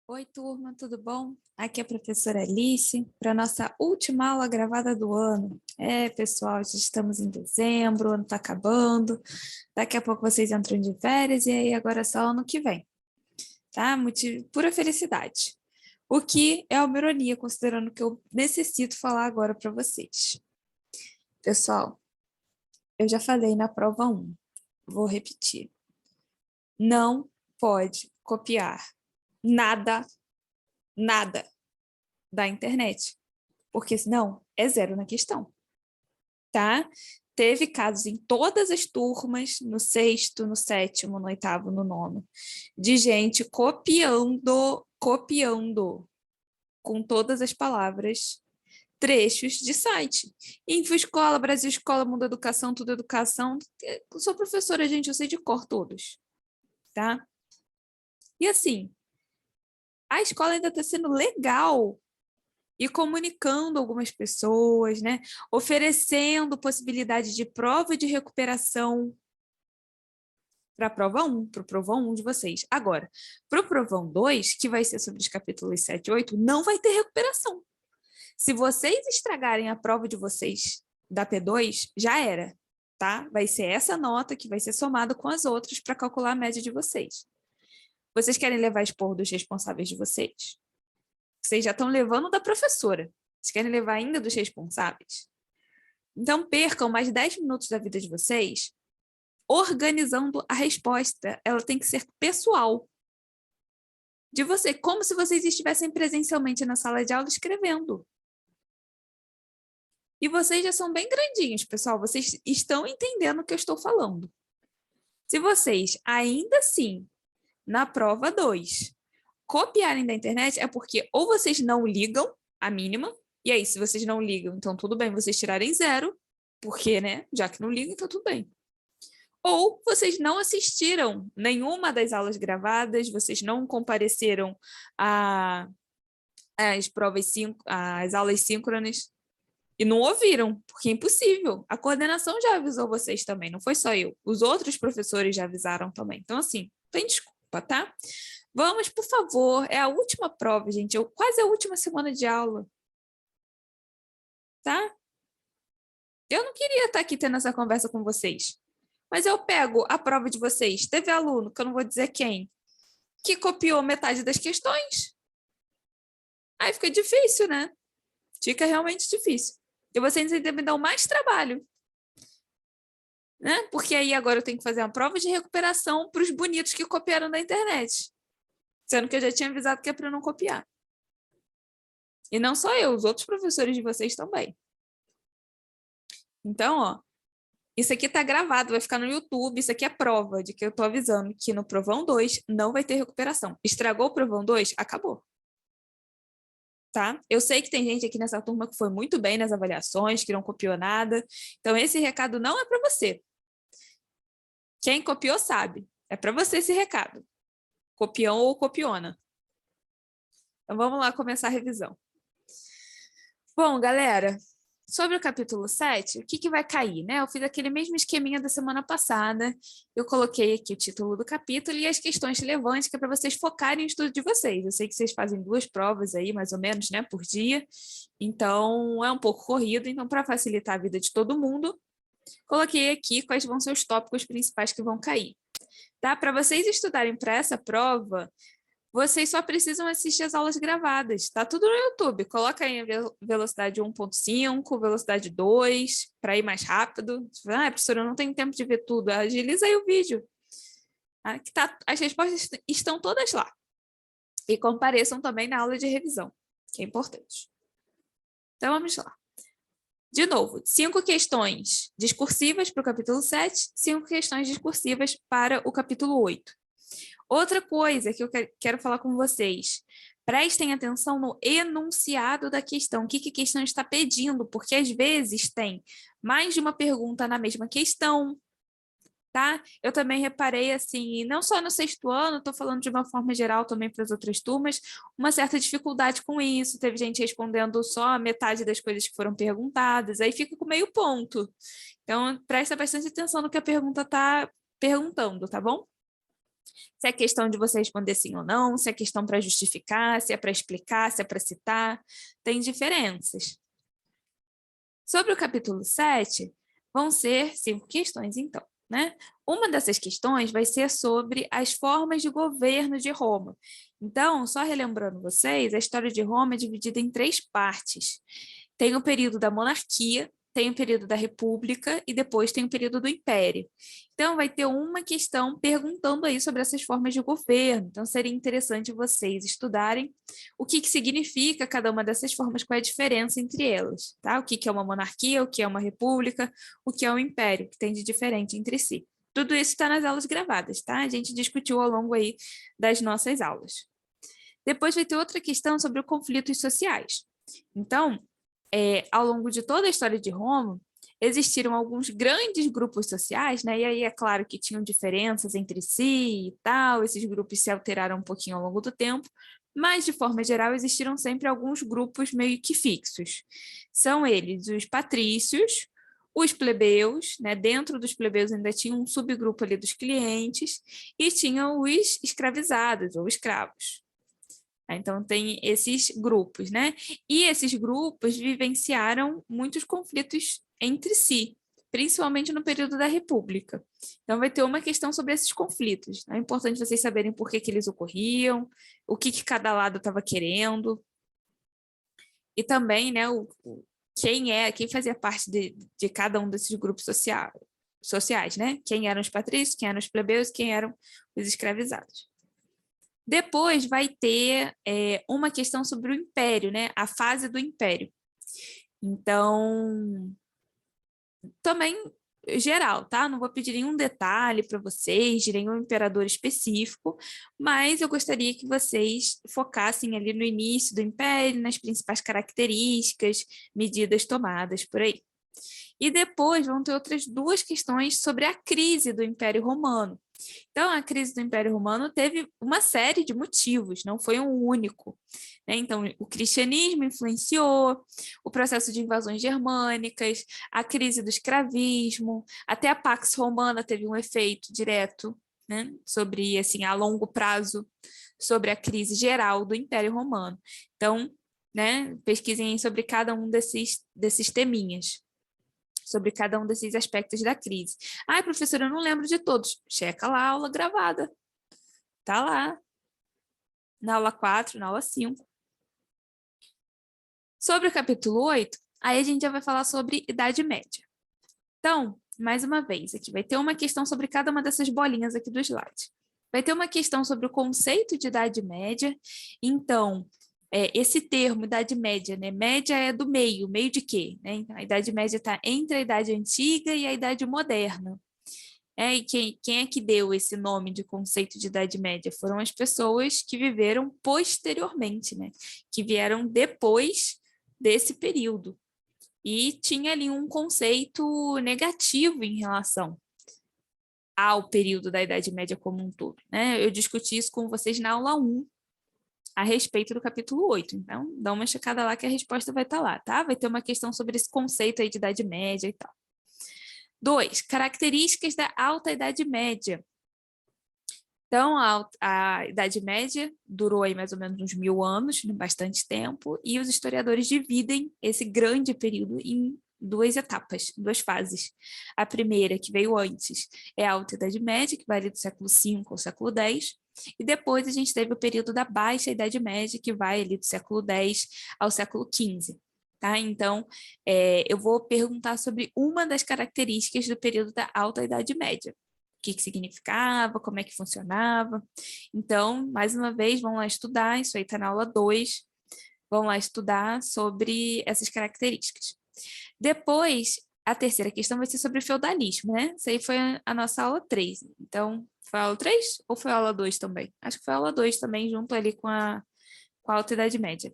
Oi, turma, tudo bom? Aqui é a professora Alice, para a nossa última aula gravada do ano. Pessoal, já estamos em dezembro, o ano está acabando, daqui a pouco vocês entram de férias e aí agora é só ano que vem, tá? Pura felicidade. O que é uma ironia, considerando que eu necessito falar agora para vocês. Pessoal, eu já falei na prova 1, vou repetir. Não pode copiar nada, nada da internet, porque senão é zero na questão, tá? Teve casos em todas as turmas, no sexto, no sétimo, no oitavo, no nono, de gente copiando com todas as palavras trechos de site. Infoescola, Brasil Escola, Mundo Educação, Tudo Educação. Eu sou professora, gente, eu sei de cor todos, tá? E assim, a escola ainda está sendo legal e comunicando algumas pessoas, né? Oferecendo possibilidade de prova de recuperação para a prova 1, para o provão 1 de vocês. Agora, para o provão 2, que vai ser sobre os capítulos 7 e 8, não vai ter recuperação. Se vocês estragarem a prova de vocês da P2, já era, tá? Vai ser essa nota que vai ser somada com as outras para calcular a média de vocês. Vocês querem levar expor dos responsáveis de vocês? Vocês já estão levando da professora. Vocês querem levar ainda dos responsáveis? Então, percam mais 10 minutos da vida de vocês organizando a resposta. Ela tem que ser pessoal. De você, como se vocês estivessem presencialmente na sala de aula escrevendo. E vocês já são bem grandinhos, pessoal. Vocês estão entendendo o que eu estou falando. Se vocês, ainda assim, na prova 2, copiarem da internet, é porque ou vocês não ligam a mínima, e aí, se vocês não ligam, então tudo bem vocês tirarem zero, porque, né, já que não ligam, então tudo bem. Ou vocês não assistiram nenhuma das aulas gravadas, vocês não compareceram às às aulas síncronas e não ouviram, porque é impossível. A coordenação já avisou vocês também, não foi só eu. Os outros professores já avisaram também. Então, assim, tem desculpa, tá? Vamos, por favor, é a última prova, gente, quase a última semana de aula, tá? Eu não queria estar aqui tendo essa conversa com vocês. Mas eu pego a prova de vocês. Teve aluno, que eu não vou dizer quem, que copiou metade das questões. Aí fica difícil, né? Fica realmente difícil. E vocês ainda me dão mais trabalho, né? Porque aí agora eu tenho que fazer uma prova de recuperação para os bonitos que copiaram da internet. Sendo que eu já tinha avisado que é para não copiar. E não só eu, os outros professores de vocês também. Então, ó, isso aqui tá gravado, vai ficar no YouTube, isso aqui é prova de que eu tô avisando que no provão 2 não vai ter recuperação. Estragou o provão 2, acabou. Tá? Eu sei que tem gente aqui nessa turma que foi muito bem nas avaliações, que não copiou nada. Então, esse recado não é para você. Quem copiou sabe. É para você esse recado. Copião ou copiona. Então, vamos lá começar a revisão. Bom, galera, sobre o capítulo 7, o que vai cair, né? Eu fiz aquele mesmo esqueminha da semana passada. Eu coloquei aqui o título do capítulo e as questões relevantes, que é para vocês focarem no estudo de vocês. Eu sei que vocês fazem 2 provas aí, mais ou menos, né, por dia. Então, é um pouco corrido. Então, para facilitar a vida de todo mundo, coloquei aqui quais vão ser os tópicos principais que vão cair. Tá? Para vocês estudarem para essa prova, vocês só precisam assistir as aulas gravadas. Tá tudo no YouTube. Coloca aí a velocidade 1.5, velocidade 2, para ir mais rápido. Professora, eu não tenho tempo de ver tudo. Agiliza aí o vídeo. As respostas estão todas lá. E compareçam também na aula de revisão, que é importante. Então, vamos lá. De novo, 5 questões discursivas para o capítulo 7, 5 questões discursivas para o capítulo 8. Outra coisa que eu quero falar com vocês, prestem atenção no enunciado da questão, o que a questão está pedindo, porque às vezes tem mais de uma pergunta na mesma questão, tá? Eu também reparei, assim, não só no sexto ano, estou falando de uma forma geral também para as outras turmas, uma certa dificuldade com isso. Teve gente respondendo só a metade das coisas que foram perguntadas, aí fica com meio ponto. Então, presta bastante atenção no que a pergunta está perguntando, tá bom? Se é questão de você responder sim ou não, se é questão para justificar, se é para explicar, se é para citar, tem diferenças. Sobre o capítulo 7, vão ser 5 questões, então, né? Uma dessas questões vai ser sobre as formas de governo de Roma. Então, só relembrando vocês, a história de Roma é dividida em 3 partes. Tem o período da monarquia, tem o período da república e depois tem o período do império. Então, vai ter uma questão perguntando aí sobre essas formas de governo. Então, seria interessante vocês estudarem o que significa cada uma dessas formas, qual é a diferença entre elas, tá? O que é uma monarquia, o que é uma república, o que é um império, que tem de diferente entre si. Tudo isso está nas aulas gravadas, tá? A gente discutiu ao longo aí das nossas aulas. Depois vai ter outra questão sobre os conflitos sociais. Então, ao longo de toda a história de Roma, existiram alguns grandes grupos sociais, né? E aí é claro que tinham diferenças entre si e tal, esses grupos se alteraram um pouquinho ao longo do tempo, mas de forma geral existiram sempre alguns grupos meio que fixos. São eles os patrícios, os plebeus, né? Dentro dos plebeus ainda tinha um subgrupo ali dos clientes e tinham os escravizados ou escravos. Então, tem esses grupos, né? E esses grupos vivenciaram muitos conflitos entre si, principalmente no período da República. Então, vai ter uma questão sobre esses conflitos. É importante vocês saberem por que eles ocorriam, o que cada lado estava querendo, e também, né, quem fazia parte de cada um desses grupos sociais, né? Quem eram os patrícios, quem eram os plebeus, quem eram os escravizados. Depois vai ter uma questão sobre o império, né? A fase do império. Então, também geral, tá? Não vou pedir nenhum detalhe para vocês de nenhum imperador específico, mas eu gostaria que vocês focassem ali no início do império, nas principais características, medidas tomadas por aí. E depois vão ter outras 2 questões sobre a crise do Império Romano. Então, a crise do Império Romano teve uma série de motivos, não foi um único, né? Então, o cristianismo influenciou, o processo de invasões germânicas, a crise do escravismo, até a Pax Romana teve um efeito direto, né? Sobre, assim, a longo prazo, sobre a crise geral do Império Romano. Então, né, pesquisem sobre cada um desses teminhas, sobre cada um desses aspectos da crise. Ai, professora, eu não lembro de todos. Checa lá a aula gravada. Tá lá. Na aula 4, na aula 5. Sobre o capítulo 8, aí a gente já vai falar sobre Idade Média. Então, mais uma vez, aqui vai ter uma questão sobre cada uma dessas bolinhas aqui do slide. Vai ter uma questão sobre o conceito de Idade Média. Então, esse termo, Idade Média, né? Média é do meio, meio de quê? Né? Então, a Idade Média está entre a Idade Antiga e a Idade Moderna. E quem é que deu esse nome de conceito de Idade Média? Foram as pessoas que viveram posteriormente, né? Que vieram depois desse período. E tinha ali um conceito negativo em relação ao período da Idade Média como um todo, né? Eu discuti isso com vocês na aula 1, a respeito do capítulo 8. Então, dá uma checada lá que a resposta vai estar lá, tá? Vai ter uma questão sobre esse conceito aí de Idade Média e tal. 2, características da Alta Idade Média. Então, a Idade Média durou aí mais ou menos uns 1000 anos, bastante tempo, e os historiadores dividem esse grande período em 2 etapas, 2 fases. A primeira, que veio antes, é a Alta Idade Média, que vai ali do século V ao século X, e depois a gente teve o período da Baixa Idade Média, que vai ali do século X ao século XV. Tá? Então, eu vou perguntar sobre uma das características do período da Alta Idade Média. O que significava, como é que funcionava. Então, mais uma vez, vão lá estudar, isso aí está na aula 2, vão lá estudar sobre essas características. Depois, a terceira questão vai ser sobre feudalismo, né? Isso aí foi a nossa aula 3. Então, foi a aula 3 ou foi a aula 2 também? Acho que foi a aula 2 também, junto ali com a Alta Idade Média.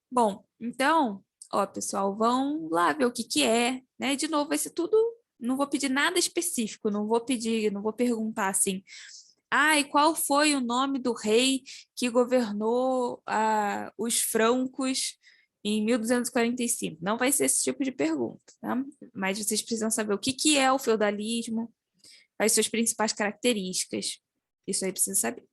Bom, então, ó, pessoal, vão lá ver o que é, né? De novo, vai ser tudo, não vou pedir nada específico, não vou perguntar assim, e qual foi o nome do rei que governou os francos em 1245? Não vai ser esse tipo de pergunta, tá? Mas vocês precisam saber o que é o feudalismo, Quais suas principais características? Isso aí precisa saber.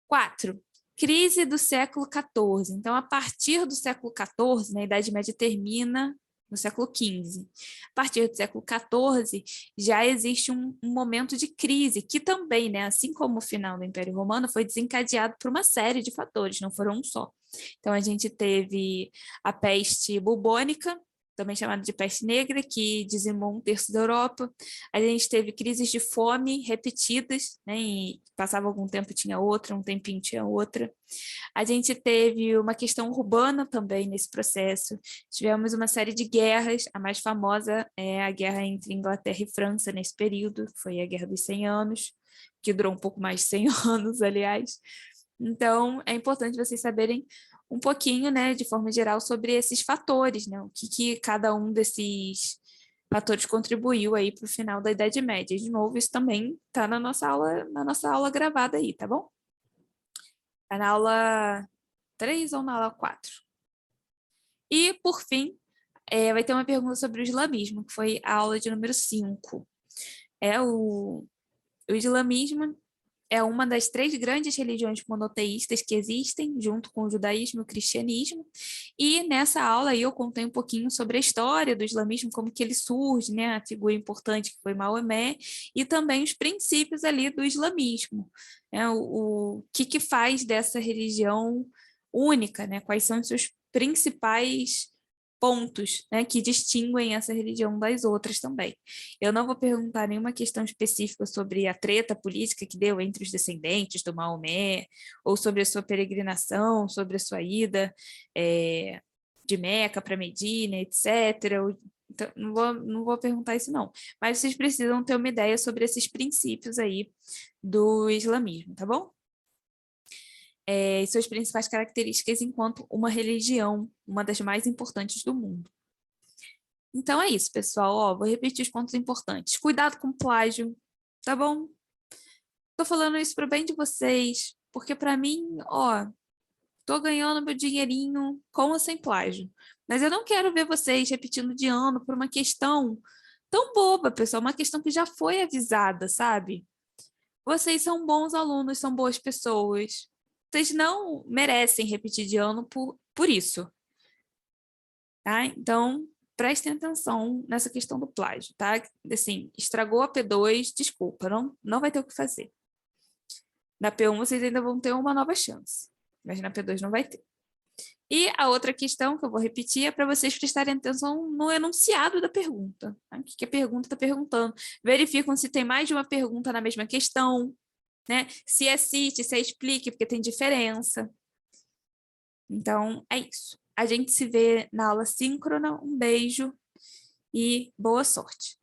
4. Crise do século XIV. Então, a partir do século XIV, né, a Idade Média termina no século XV. A partir do século XIV, já existe um momento de crise, que também, né, assim como o final do Império Romano, foi desencadeado por uma série de fatores, não foram um só. Então, a gente teve a peste bubônica, também chamada de peste negra, que dizimou um terço da Europa. A gente teve crises de fome repetidas, né, e passava algum tempo tinha outra, um tempinho tinha outra. A gente teve uma questão urbana também nesse processo. Tivemos uma série de guerras, a mais famosa é a guerra entre Inglaterra e França nesse período, foi a Guerra dos 100 Anos, que durou um pouco mais de 100 anos, aliás. Então, é importante vocês saberem um pouquinho, né, de forma geral, sobre esses fatores, né, o que cada um desses fatores contribuiu aí para o final da Idade Média. De novo, isso também está na nossa aula gravada aí, tá bom? Está na aula 3 ou na aula 4? E, por fim, vai ter uma pergunta sobre o islamismo, que foi a aula de número 5. O islamismo é uma das 3 grandes religiões monoteístas que existem, junto com o judaísmo e o cristianismo. E nessa aula aí eu contei um pouquinho sobre a história do islamismo, como que ele surge, né, a figura importante que foi Maomé, e também os princípios ali do islamismo, né, o que faz dessa religião única, né, quais são os seus principais pontos, né, que distinguem essa religião das outras também. Eu não vou perguntar nenhuma questão específica sobre a treta política que deu entre os descendentes do Maomé, ou sobre a sua peregrinação, sobre a sua ida de Meca para Medina, etc. Então, não vou perguntar isso, não. Mas vocês precisam ter uma ideia sobre esses princípios aí do islamismo, tá bom? E suas principais características enquanto uma religião, uma das mais importantes do mundo. Então é isso, pessoal. Ó, vou repetir os pontos importantes. Cuidado com plágio, tá bom? Tô falando isso para o bem de vocês, porque para mim, ó, tô ganhando meu dinheirinho com ou sem plágio. Mas eu não quero ver vocês repetindo de ano por uma questão tão boba, pessoal, uma questão que já foi avisada, sabe? Vocês são bons alunos, são boas pessoas. Vocês não merecem repetir de ano por isso, tá? Então, prestem atenção nessa questão do plágio, tá? Assim, estragou a P2, desculpa, não vai ter o que fazer. Na P1 vocês ainda vão ter uma nova chance, mas na P2 não vai ter. E a outra questão que eu vou repetir é para vocês prestarem atenção no enunciado da pergunta. Tá? O que a pergunta está perguntando. Verificam se tem mais de uma pergunta na mesma questão, né? Se é cite, se é explique, porque tem diferença. Então, é isso. A gente se vê na aula síncrona. Um beijo e boa sorte.